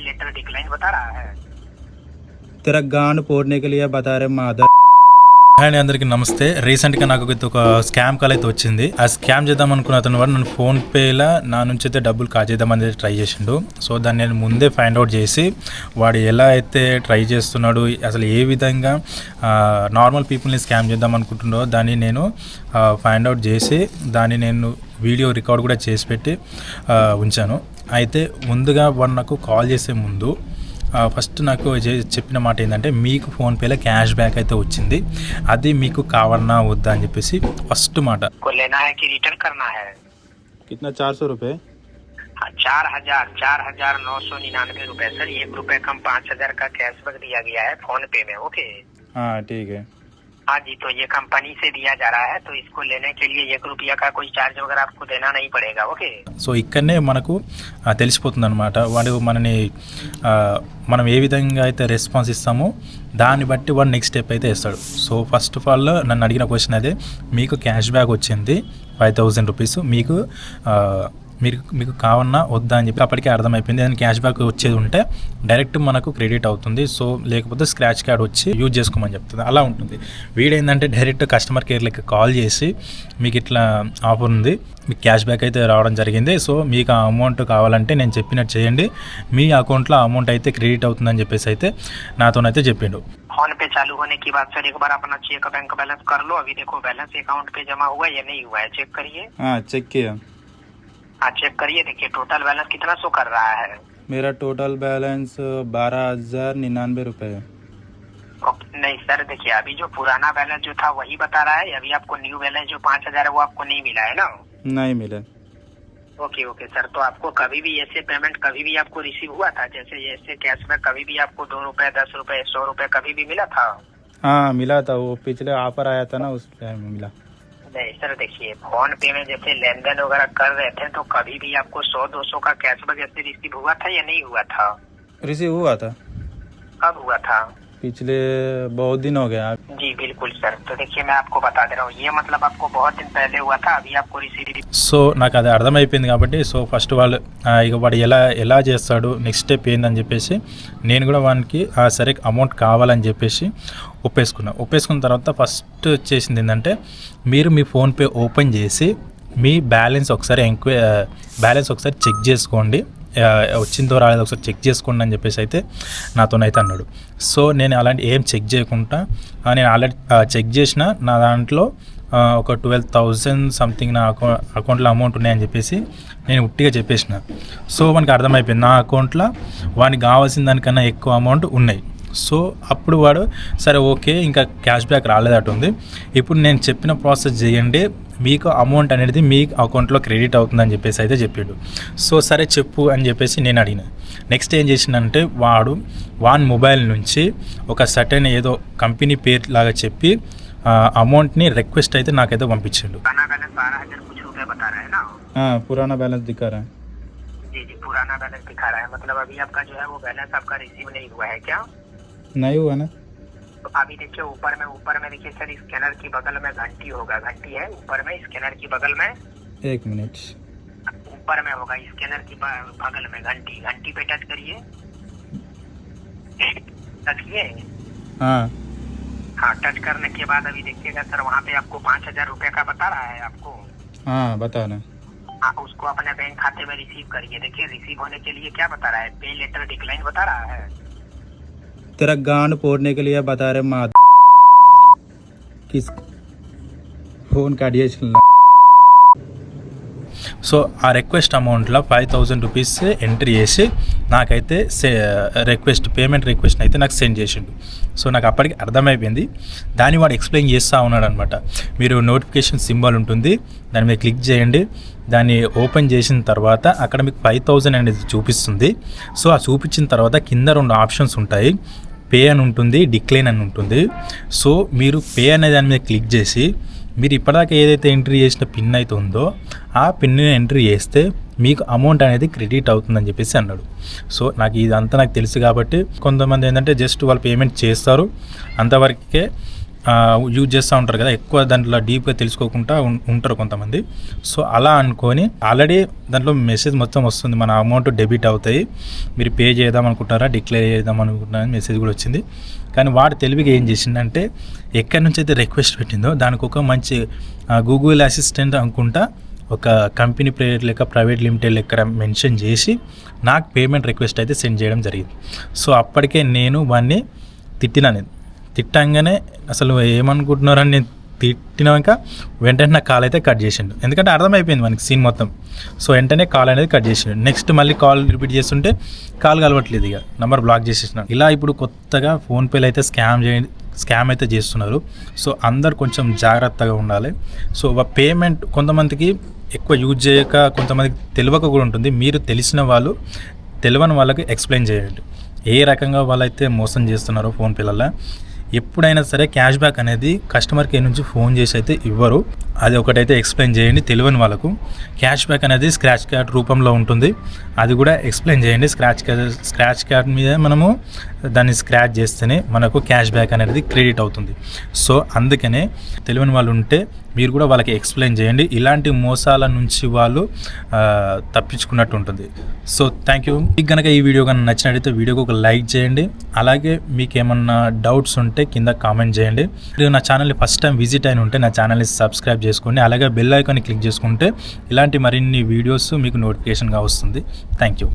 Letter decline बता रहा है। तेरा गांड फोड़ने के लिए बता रहे मादर। అండ్ అందరికీ నమస్తే. రీసెంట్గా నాకు ఒక స్కామ్ కాల్ అయితే వచ్చింది. ఆ స్కామ్ చేద్దాం అనుకున్న అతను వాడు నన్ను ఫోన్పేలో నా నుంచి అయితే డబ్బులు కాజేద్దామని ట్రై చేసిండు. సో దాన్ని నేను ముందే ఫైండ్ అవుట్ చేసి వాడు ఎలా అయితే ట్రై చేస్తున్నాడు, అసలు ఏ విధంగా నార్మల్ పీపుల్ని స్కామ్ చేద్దాం అనుకుంటున్నాడో దాన్ని నేను ఫైండ్ అవుట్ చేసి దాన్ని నేను వీడియో రికార్డ్ కూడా చేసి పెట్టి ఉంచాను. అయితే ముందుగా వాడు నాకు కాల్ చేసే ముందు ఫస్ట్ నాకు చెప్పిన మాట ఏంటంటే మీకు ఫోన్పేలో క్యాష్ బ్యాక్ అయితే వచ్చింది, అది మీకు కావాలన్నా వద్దా అని చెప్పేసి ఫస్ట్ మాట. कितना 400 रुपये? 4,999 रुपए सर. 1 रुपए कम 5,000 का कैशबैक दिया गया है फोन पे में. ओके हाँ ठीक है. हाँ जी, तो ये कंपनी से दिया जा रहा है, तो इसको लेने के लिए 1 रुपया का कोई चार्ज वगैरह आपको देना नहीं पड़ेगा. ओके. సో ఇక్కడనే మనకు తెలిసిపోతుంది అనమాట వాడు మనని మనం ఏ విధంగా అయితే రెస్పాన్స్ ఇస్తామో దాన్ని బట్టి వాడు నెక్స్ట్ స్టెప్ అయితే ఇస్తాడు. సో ఫస్ట్ ఆఫ్ ఆల్ నన్ను అడిగిన క్వశ్చన్ అదే, మీకు క్యాష్ బ్యాక్ వచ్చింది 5,000 రూపీస్, మీకు కావన్నా వద్దా అని చెప్పి అప్పటికే అర్థమైపోయింది. దాని క్యాష్ బ్యాక్ వచ్చేది ఉంటే డైరెక్ట్ మనకు క్రెడిట్ అవుతుంది, సో లేకపోతే స్క్రాచ్ కార్డ్ వచ్చి యూజ్ చేసుకోమని చెప్తుంది. అలా ఉంటుంది. వీడేంటంటే డైరెక్ట్ కస్టమర్ కేర్లకి కాల్ చేసి మీకు ఇట్లా ఆఫర్ ఉంది, మీకు క్యాష్ బ్యాక్ అయితే రావడం జరిగింది, సో మీకు ఆ అమౌంట్ కావాలంటే నేను చెప్పినట్టు చేయండి, మీ అకౌంట్లో అమౌంట్ అయితే క్రెడిట్ అవుతుందని చెప్పేసి అయితే నాతోనైతే చెప్పిండు. फोन पे चालू होने के बाद सर एक बार अपना चेक बैंक बैलेंस कर लो. अभी देखो बैलेंस अकाउंट पे जमा हुआ या नहीं हुआ है, चेक करिए. हाँ चेक किया. हाँ चेक करिए, देखिए टोटल बैलेंस कितना शो कर रहा है. मेरा टोटल बैलेंस 12,099 रुपये है. नहीं सर, देखिए अभी जो पुराना बैलेंस जो था वही बता रहा है. अभी आपको न्यू बैलेंस जो 5,000 है वो आपको नहीं मिला है ना. नहीं मिला. ओके सर, तो आपको कभी भी ऐसे पेमेंट कभी भी आपको रिसीव हुआ था, जैसे ऐसे कैशबैक कभी भी आपको 2 रुपए 10 रुपए 100 रुपए कभी भी मिला था? हाँ मिला था, वो पिछले ऑफर आया था ना उस टाइम मिला. नहीं सर, देखिए फोन पे में जैसे लेन देन वगैरह कर रहे थे तो कभी भी आपको 100-200 का कैशबैक ऐसे रिसीव हुआ था या नहीं हुआ था? रिसीव हुआ था. कब हुआ था? पिछले बहुत दिन हो गया. जी बिल्कुल सर, तो देखिए मैं आपको बता दे रहा हूँ, ये मतलब आपको बहुत दिन पहले हुआ था, अभी आपको रिसीव. సో నాకు అది అర్థమైపోయింది కాబట్టి సో ఫస్ట్ వాళ్ళు ఇక వాడు ఎలా చేస్తాడు, నెక్స్ట్ స్టెప్ ఏందని చెప్పేసి నేను కూడా వానికి సరే అమౌంట్ కావాలని చెప్పేసి ఒప్పేసుకున్న తర్వాత ఫస్ట్ చేసింది ఏంటంటే మీరు మీ ఫోన్పే ఓపెన్ చేసి మీ బ్యాలెన్స్ ఒకసారి చెక్ చేసుకోండి, వచ్చిందో రాలేదో ఒకసారి చెక్ చేసుకోండి అని చెప్పేసి అయితే నాతోనైతే అన్నాడు. సో నేను అలాంటి ఏం చెక్ చేయకుండా నేను ఆల్రెడీ చెక్ చేసిన నా దాంట్లో ఒక 12,000 సంథింగ్ నా అకౌంట్లో అమౌంట్ ఉన్నాయని చెప్పేసి నేను ఉట్టిగా చెప్పేసిన. సో మనకి అర్థమైపోయింది నా అకౌంట్లో వానికి కావాల్సిన దానికన్నా ఎక్కువ అమౌంట్ ఉన్నాయి. సో అప్పుడు వాడు సరే ఓకే ఇంకా క్యాష్ బ్యాక్ రాలేదట్టుంది, ఇప్పుడు నేను చెప్పిన ప్రాసెస్ చేయండి, మీకు అమౌంట్ అనేది మీ అకౌంట్లో క్రెడిట్ అవుతుందని చెప్పేసి అయితే చెప్పాడు. సో సరే చెప్పు అని చెప్పేసి నేను అడిగిన. నెక్స్ట్ ఏం చేసిందంటే వాన్ మొబైల్ నుంచి ఒక సర్టెన్ ఏదో కంపెనీ పేరు లాగా చెప్పి అమౌంట్ని రిక్వెస్ట్ అయితే నాకైతే పంపించాడు. पुराना बैलेंस दिखा रहा है. जी पुराना बैलेंस दिखा रहा है, मतलब अभी आपका जो है वो बैलेंस आपका रिसीव नहीं हुआ है क्या? नहीं हुआ ना. तो अभी देखिए ऊपर में देखिए सर, स्कैनर की बगल में घंटी होगा, घंटी है ऊपर में, स्कैनर की बगल में. एक मिनट. ऊपर में होगा स्कैनर की बगल में घंटी पे टच करिए. टच किए? हाँ टच करने के बाद अभी देखिएगा सर वहाँ पे आपको 5,000 रुपए का बता रहा है आपको. हाँ बता ना. हाँ उसको अपने बैंक खाते में रिसीव करिए. देखिए रिसीव होने के लिए क्या बता रहा है, पे लेटर डिक्लाइन बता रहा है. तेरा गांड फोड़ने के लिए बता रहे माद. किस फोन काटिए चलना. సో ఆ రిక్వెస్ట్ అమౌంట్లో 5,000 రూపీస్ ఎంట్రీ చేసి నాకైతే పేమెంట్ రిక్వెస్ట్ అయితే నాకు సెండ్ చేసిండు. సో నాకు అప్పటికి అర్థమైపోయింది. దాన్ని వాడు ఎక్స్ప్లెయిన్ చేస్తూ ఉన్నాడు అనమాట. మీరు నోటిఫికేషన్ సింబల్ ఉంటుంది, దాని మీద క్లిక్ చేయండి, దాన్ని ఓపెన్ చేసిన తర్వాత అక్కడ మీకు 5,000 అనేది చూపిస్తుంది. సో ఆ చూపించిన తర్వాత కింద 2 ఆప్షన్స్ ఉంటాయి, పే అని ఉంటుంది, డిక్లైన్ అని ఉంటుంది. సో మీరు పే అనే దాని మీద క్లిక్ చేసి మీరు ఇప్పటిదాకా ఏదైతే ఎంట్రీ చేసిన పిన్ అయితే ఉందో ఆ పిన్ని ఎంట్రీ చేస్తే మీకు అమౌంట్ అనేది క్రెడిట్ అవుతుందని చెప్పేసి అన్నాడు. సో నాకు ఇదంతా నాకు తెలుసు కాబట్టి కొంతమంది ఏంటంటే జస్ట్ వాళ్ళు పేమెంట్ చేస్తారు, అంతవరకే యూజ్ చేస్తూ ఉంటారు కదా, ఎక్కువ దాంట్లో డీప్గా తెలుసుకోకుండా ఉంటారు కొంతమంది. సో అలా అనుకొని ఆల్రెడీ దాంట్లో మెసేజ్ మొత్తం వస్తుంది, మన అమౌంట్ డెబిట్ అవుతాయి, మీరు పే చేద్దాం అనుకుంటారా డిక్లేర్ చేద్దాం అనుకుంటున్నారని మెసేజ్ కూడా వచ్చింది. కానీ వాడు తెలివిగా ఏం చేసిందంటే ఎక్కడి నుంచి అయితే రిక్వెస్ట్ పెట్టిందో దానికి ఒక మంచి గూగుల్ అసిస్టెంట్ అనుకుంటా ఒక కంపెనీ పేరు లెక్క ప్రైవేట్ లిమిటెడ్ లెక్క మెన్షన్ చేసి నాకు పేమెంట్ రిక్వెస్ట్ అయితే సెండ్ చేయడం జరిగింది. సో అప్పటికే నేను వాడిని తిట్టంగానే అసలు ఏమనుకుంటున్నారని నేను తిట్టినాక వెంటనే నా కాల్ అయితే కట్ చేసిండు, ఎందుకంటే అర్థమైపోయింది మనకి సీన్ మొత్తం. సో వెంటనే కాల్ అనేది కట్ చేసిండు. నెక్స్ట్ మళ్ళీ కాల్ రిపీట్ చేస్తుంటే కాల్ కలవట్లేదు, ఇక నంబర్ బ్లాక్ చేసేసినాను. ఇలా ఇప్పుడు కొత్తగా ఫోన్పేలో అయితే స్కామ్ అయితే చేస్తున్నారు. సో అందరు కొంచెం జాగ్రత్తగా ఉండాలి. సో పేమెంట్ కొంతమందికి ఎక్కువ యూజ్ చేయక కొంతమందికి తెలియక కూడా ఉంటుంది. మీరు తెలియని వాళ్ళకి ఎక్స్ప్లెయిన్ చేయండి ఏ రకంగా వాళ్ళైతే మోసం చేస్తున్నారో ఫోన్పేలలో. ఎప్పుడైనా సరే క్యాష్ బ్యాక్ అనేది కస్టమర్ కేర్ నుంచి ఫోన్ చేసి అయితే ఇవ్వరు, అది ఒకటైతే ఎక్స్ప్లెయిన్ చేయండి. తెలియని వాళ్ళకు క్యాష్ బ్యాక్ అనేది స్క్రాచ్ కార్డ్ రూపంలో ఉంటుంది, అది కూడా ఎక్స్ప్లెయిన్ చేయండి. స్క్రాచ్ కార్డ్ మీద మనము దాన్ని స్క్రాచ్ చేస్తేనే మనకు క్యాష్ బ్యాక్ అనేది క్రెడిట్ అవుతుంది. సో అందుకనే తెలియని వాళ్ళు ఉంటే మీరు కూడా వాళ్ళకి ఎక్స్ప్లెయిన్ చేయండి, ఇలాంటి మోసాల నుంచి వాళ్ళు తప్పించుకున్నట్టు ఉంటుంది. So thank you. మీకు కనుక ఈ వీడియో కనుక నచ్చినట్టయితే వీడియోకి ఒక లైక్ చేయండి, అలాగే మీకు ఏమన్నా డౌట్స్ ఉంటే కింద కామెంట్ చేయండి. మీరు నా ఛానల్ని ఫస్ట్ టైం విజిట్ అయిన ఉంటే నా ఛానల్ని సబ్స్క్రైబ్ చేసుకోండి, అలాగే బెల్ ఐకాన్ని క్లిక్ చేసుకుంటే ఇలాంటి మరిన్ని వీడియోస్ మీకు నోటిఫికేషన్గా వస్తుంది. Thank you.